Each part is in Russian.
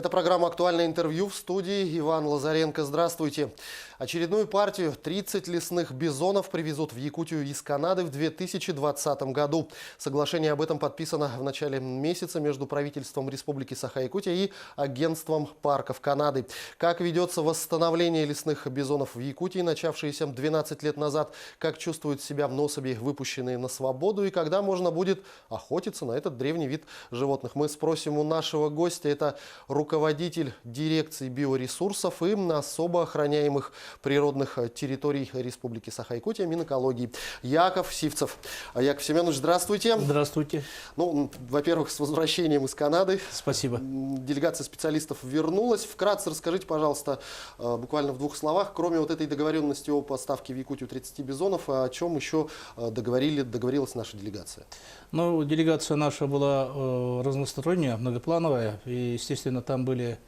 Это программа «Актуальное интервью», в студии Иван Лазаренко. Здравствуйте. Очередную партию 30 лесных бизонов привезут в Якутию из Канады в 2020 году. Соглашение об этом подписано в начале месяца между правительством Республики Саха-Якутия и Агентством парков Канады. Как ведется восстановление лесных бизонов в Якутии, начавшееся 12 лет назад, как чувствуют себя особи, выпущенные на свободу, и когда можно будет охотиться на этот древний вид животных. Мы спросим у нашего гостя. Это руководитель дирекции биоресурсов и особо охраняемых природных территорий Республики Саха-Якутия Минэкологии Яков Сивцев. Яков Семенович, здравствуйте. Здравствуйте. Ну, во-первых, с возвращением из Канады. Спасибо. Делегация специалистов вернулась. Вкратце расскажите, пожалуйста, буквально в двух словах, кроме вот этой договоренности о поставке в Якутию 30 бизонов, о чем еще договорилась наша делегация? Ну, делегация наша была разносторонняя, многоплановая. И, естественно, там были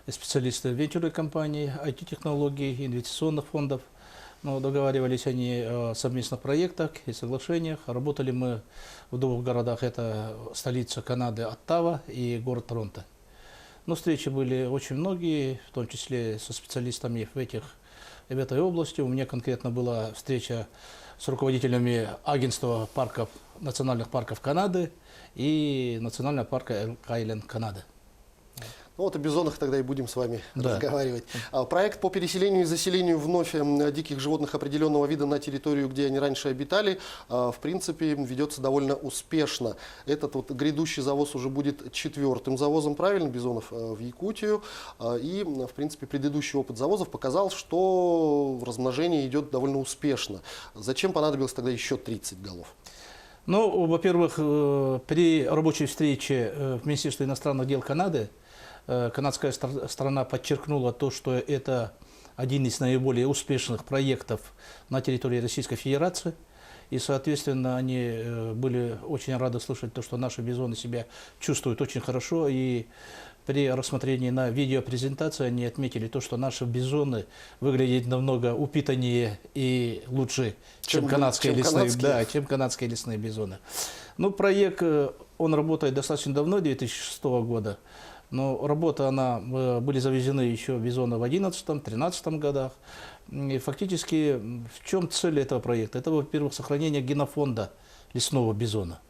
специалисты венчурной компании, IT-технологий, инвестиционных фондов. Но договаривались они о совместных проектах и соглашениях. Работали мы в двух городах. Это столица Канады Оттава и город Торонто. Но встречи были очень многие, в том числе со специалистами в этой области. У меня конкретно была встреча с руководителями агентства парков, национальных парков Канады и национального парка Элк-Айленд Канады. Ну вот о бизонах тогда и будем с вами разговаривать. Проект по переселению и заселению вновь диких животных определенного вида на территорию, где они раньше обитали, в принципе, ведется довольно успешно. Этот вот грядущий завоз уже будет 4-м завозом, правильно, бизонов в Якутию. И, в принципе, предыдущий опыт завозов показал, что размножение идет довольно успешно. Зачем понадобилось тогда еще 30 голов? Ну, во-первых, при рабочей встрече в Министерстве иностранных дел Канады канадская сторона подчеркнула то, что это один из наиболее успешных проектов на территории Российской Федерации. И, соответственно, они были очень рады слышать то, что наши бизоны себя чувствуют очень хорошо. И при рассмотрении на видеопрезентации они отметили то, что наши бизоны выглядят намного упитаннее и лучше, чем канадские лесные бизоны. Ну, проект, он работает достаточно давно, 2006 года. Но работа, были завезены еще бизоны в 2011-2013 годах. И фактически, в чем цель этого проекта? Это, во-первых, сохранение генофонда лесного бизона.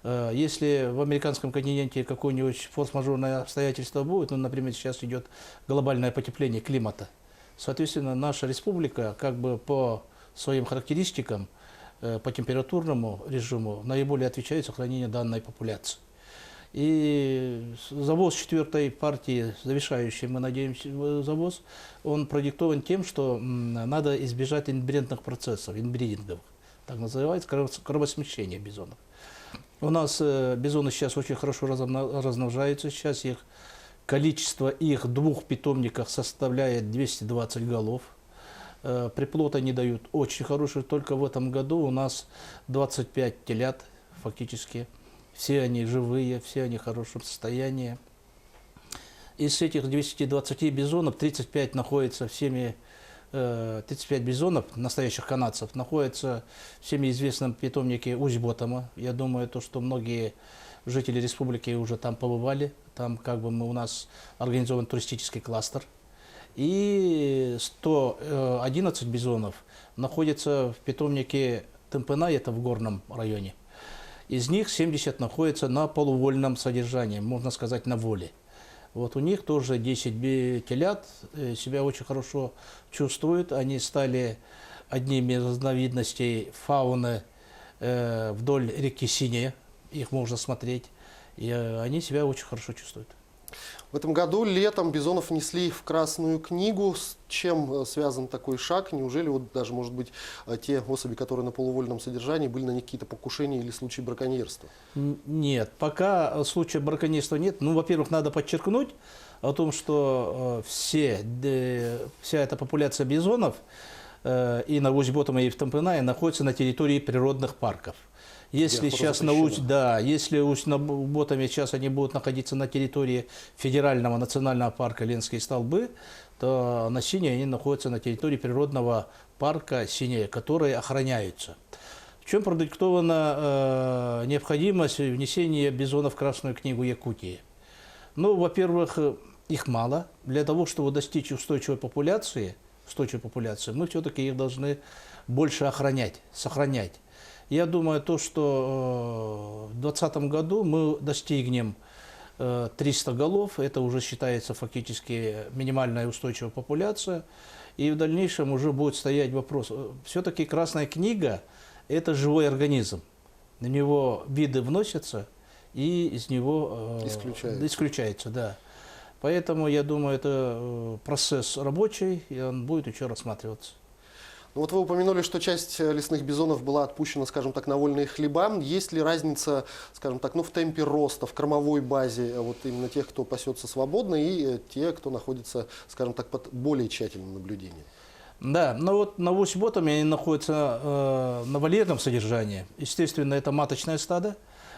Если в американском континенте какое-нибудь форс-мажорное обстоятельство будет, ну, например, сейчас идет глобальное потепление климата, соответственно, наша республика как бы по своим характеристикам, по температурному режиму наиболее отвечает сохранению данной популяции. И завоз 4-й партии, завершающий, мы надеемся, завоз, он продиктован тем, что надо избежать инбридных процессов, инбридинговых, так называется, кровосмещение бизонов. У нас бизоны сейчас очень хорошо размножаются, сейчас количество их в 2 питомниках составляет 220 голов. Приплод они дают очень хороший, только в этом году у нас 25 телят фактически. Все они живые, все они в хорошем состоянии. Из этих 220 бизонов 35 находятся всеми, 35 бизонов, настоящих канадцев, находятся в всеми известном питомнике Усть-Ботома. Я думаю, то, что многие жители республики уже там побывали. Там как бы у нас организован туристический кластер. И 111 бизонов находятся в питомнике Тымпына, это в горном районе. Из них 70 находятся на полувольном содержании, можно сказать, на воле. Вот у них тоже 10 телят себя очень хорошо чувствуют. Они стали одними из разновидностей фауны вдоль реки Синяя. Их можно смотреть. И они себя очень хорошо чувствуют. В этом году летом бизонов внесли в Красную книгу. С чем связан такой шаг? Неужели вот даже, может быть, те особи, которые на полувольном содержании, были на них какие-то покушения или случаи браконьерства? Нет, пока случая браконьерства нет. Ну, во-первых, надо подчеркнуть о том, что вся эта популяция бизонов и на Усть-Ботоме, и в Тымпына находится на территории природных парков. Если сейчас если на Ботоме сейчас они будут находиться на территории федерального национального парка Ленские столбы, то на Синей они находятся на территории природного парка Синяя, которые охраняются. В чем продиктована необходимость внесения бизона в Красную книгу Якутии? Ну, во-первых, их мало. Для того, чтобы достичь устойчивой популяции, мы все-таки их должны больше охранять, сохранять. Я думаю, то, что в 2020 году мы достигнем 300 голов, это уже считается фактически минимальная устойчивая популяция, и в дальнейшем уже будет стоять вопрос. Все-таки Красная книга – это живой организм, на него виды вносятся, и из него исключается, да. Поэтому, я думаю, это процесс рабочий, и он будет еще рассматриваться. Ну вот вы упомянули, что часть лесных бизонов была отпущена, скажем так, на вольные хлеба. Есть ли разница, скажем так, ну, в темпе роста, в кормовой базе вот именно тех, кто пасется свободно, и те, кто находится, скажем так, под более тщательным наблюдением? Да, но вот на Вось-Ботоме они находятся на вольерном содержании. Естественно, это маточное стадо,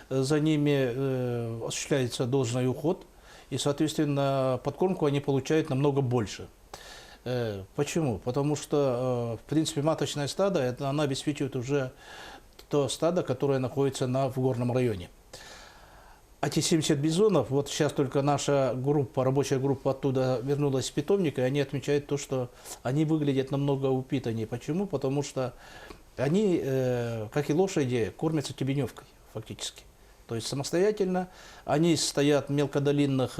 за ними осуществляется должный уход, и, соответственно, подкормку они получают намного больше. Почему? Потому что, в принципе, маточное стадо, она обеспечивает уже то стадо, которое находится в горном районе. А те 70 бизонов, вот сейчас только наша группа, рабочая группа оттуда вернулась с питомника, и они отмечают то, что они выглядят намного упитаннее. Почему? Потому что они, как и лошади, кормятся тебеневкой фактически. То есть самостоятельно они стоят в мелкодолинных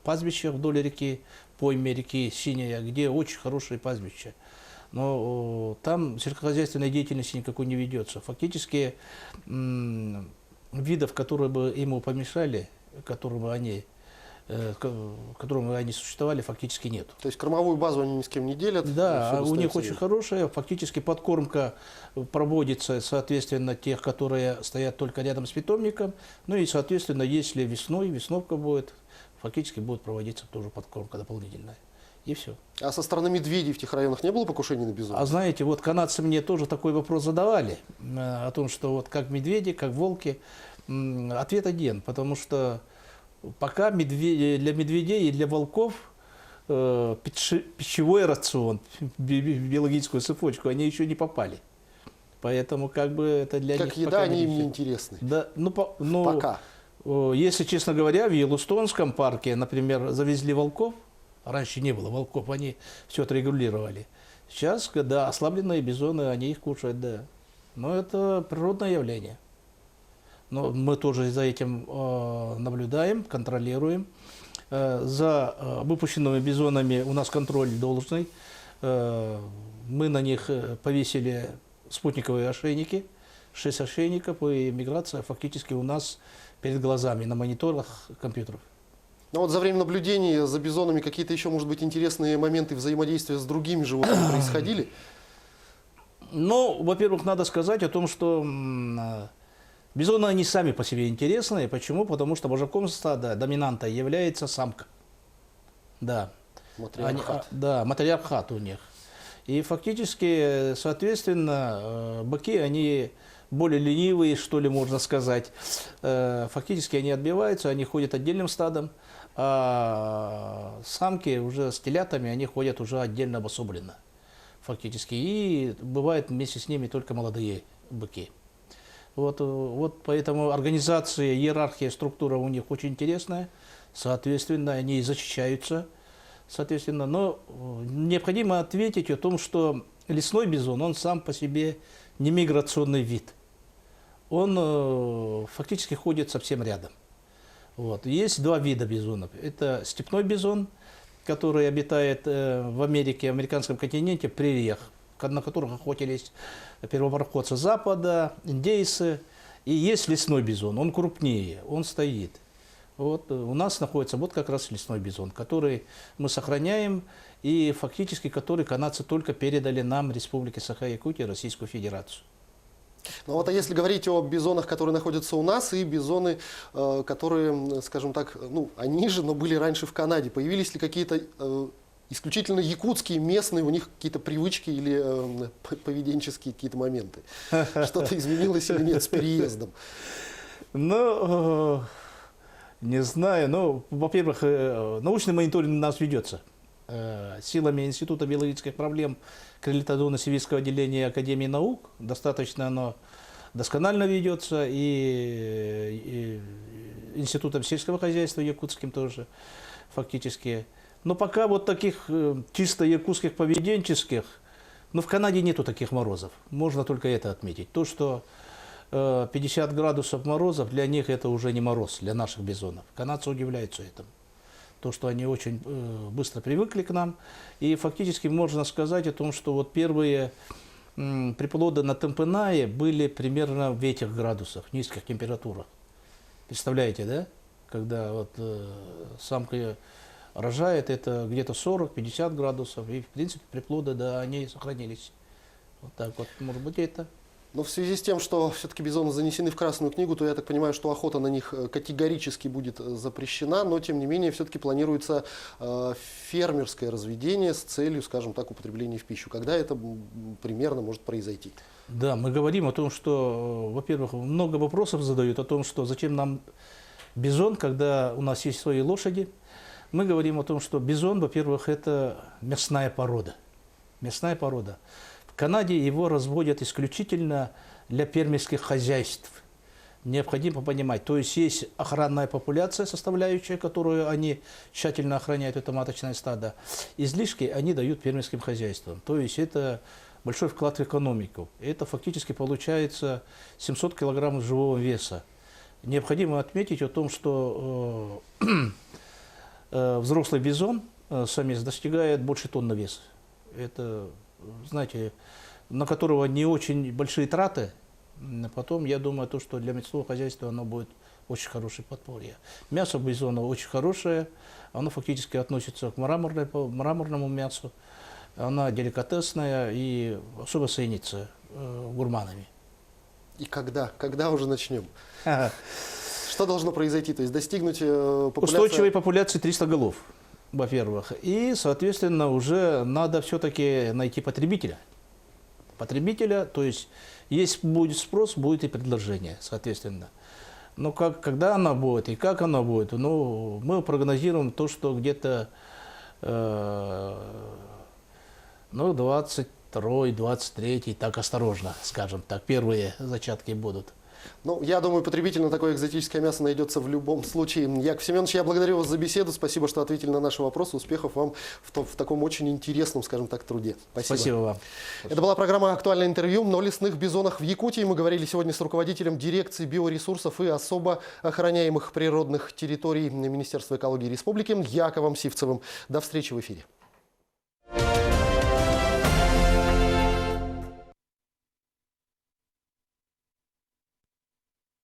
пастбищах вдоль реки, пойме реки Синяя, где очень хорошие пастбища. Но там сельскохозяйственной деятельности никакой не ведется. Фактически видов, которые бы ему помешали, которым бы они существовали, фактически нет. То есть кормовую базу они ни с кем не делят? Да, у них очень хорошая, фактически подкормка проводится, соответственно, тех, которые стоят только рядом с питомником. Ну и, соответственно, если весной, весновка будет, фактически будет проводиться тоже подкормка дополнительная. И все. А со стороны медведей в тех районах не было покушений на бизонов? А знаете, вот канадцы мне тоже такой вопрос задавали, о том, что вот как медведи, как волки. Ответ один, потому что пока для медведей и для волков пищевой рацион, биологическую цепочку, они еще не попали. Поэтому как бы это для них... Как еда, они им не интересны. Да, пока. Если, честно говоря, в Йеллоустонском парке, например, завезли волков, раньше не было волков, они все это регулировали. Сейчас, когда ослабленные бизоны, они их кушают, да. Но это природное явление. Но мы тоже за этим наблюдаем, контролируем. За выпущенными бизонами у нас контроль должный. Мы на них повесили спутниковые ошейники, 6 ошейников, и миграция фактически у нас перед глазами на мониторах компьютеров. Ну вот за время наблюдений за бизонами какие-то еще, может быть, интересные моменты взаимодействия с другими животными происходили? Ну, во-первых, надо сказать о том, что бизоны, они сами по себе интересные. Почему? Потому что вожаком стада, доминантой является самка. Да. Матриархат. Да, матриархат у них. И фактически, соответственно, быки, они более ленивые, что ли, можно сказать. Фактически они отбиваются, они ходят отдельным стадом, а самки уже с телятами, они ходят уже отдельно обособленно. Фактически. И бывает вместе с ними только молодые быки. Вот поэтому организация, иерархия, структура у них очень интересная. Соответственно, они защищаются. Соответственно, но необходимо ответить о том, что лесной бизон, он сам по себе не миграционный вид. Он фактически ходит совсем рядом. Вот. Есть два вида бизонов. Это степной бизон, который обитает в Америке, в американском континенте, прериях, на которых охотились первопроходцы Запада, индейцы. И есть лесной бизон, он крупнее, он стоит. Вот у нас находится вот как раз лесной бизон, который мы сохраняем, и фактически который канадцы только передали нам, Республике Саха-Якутия, Российскую Федерацию. Ну вот, а если говорить о бизонах, которые находятся у нас, и бизоны, которые, скажем так, ну, они же, но были раньше в Канаде, появились ли какие-то исключительно якутские, местные, у них какие-то привычки или поведенческие какие-то моменты? Что-то изменилось или нет с переездом? Ну, не знаю. Ну, во-первых, научный мониторинг у нас ведется. Силами Института биологических проблем Крыльтадо-Новосибирского отделения Академии наук. Достаточно оно досконально ведется. И Институтом сельского хозяйства якутским тоже. фактически. Но пока вот таких чисто якутских поведенческих, но в Канаде нету таких морозов. Можно только это отметить. То, что 50 градусов морозов, для них это уже не мороз, для наших бизонов. Канадцы удивляются этому. То, что они очень быстро привыкли к нам. И фактически можно сказать о том, что вот первые приплоды на Темпенае были примерно в этих градусах, низких температурах. Представляете, да? Когда вот самка рожает, это где-то 40-50 градусов. И, в принципе, приплоды, да, они сохранились. Вот так вот, может быть, это. Но в связи с тем, что все-таки бизоны занесены в Красную книгу, то я так понимаю, что охота на них категорически будет запрещена, но тем не менее все-таки планируется фермерское разведение с целью, скажем так, употребления в пищу. Когда это примерно может произойти? Да, мы говорим о том, что, во-первых, много вопросов задают о том, что зачем нам бизон, когда у нас есть свои лошади. Мы говорим о том, что бизон, во-первых, это мясная порода. Мясная порода. В Канаде его разводят исключительно для фермерских хозяйств. Необходимо понимать, то есть есть охранная популяция, составляющая, которую они тщательно охраняют, это маточное стадо. Излишки они дают фермерским хозяйствам. То есть это большой вклад в экономику. Это фактически получается 700 килограммов живого веса. Необходимо отметить о том, что взрослый бизон, самец, достигает больше тонны веса. Это, знаете, на которого не очень большие траты. Потом, я думаю, то, что для мясного хозяйства оно будет очень хорошее подспорье. Мясо бизона очень хорошее, оно фактически относится к мраморному мясу. Она деликатесная и особо ценится гурманами. И когда? Когда уже начнем? Что должно произойти? То есть достигнуть популяции... Устойчивой популяции 300 голов, во-первых. И, соответственно, уже надо все-таки найти потребителя. Потребителя, то есть, если будет спрос, будет и предложение, соответственно. Но когда она будет и как она будет, ну, мы прогнозируем то, что где-то 22-й, 23-й, так осторожно, скажем так, первые зачатки будут. Ну, я думаю, потребитель на такое экзотическое мясо найдется в любом случае. Яков Семенович, я благодарю вас за беседу. Спасибо, что ответили на наши вопросы. Успехов вам в таком очень интересном, скажем так, труде. Спасибо вам. Это была программа «Актуальное интервью» о лесных бизонах в Якутии. Мы говорили сегодня с руководителем дирекции биоресурсов и особо охраняемых природных территорий Министерства экологии Республики Яковом Сивцевым. До встречи в эфире.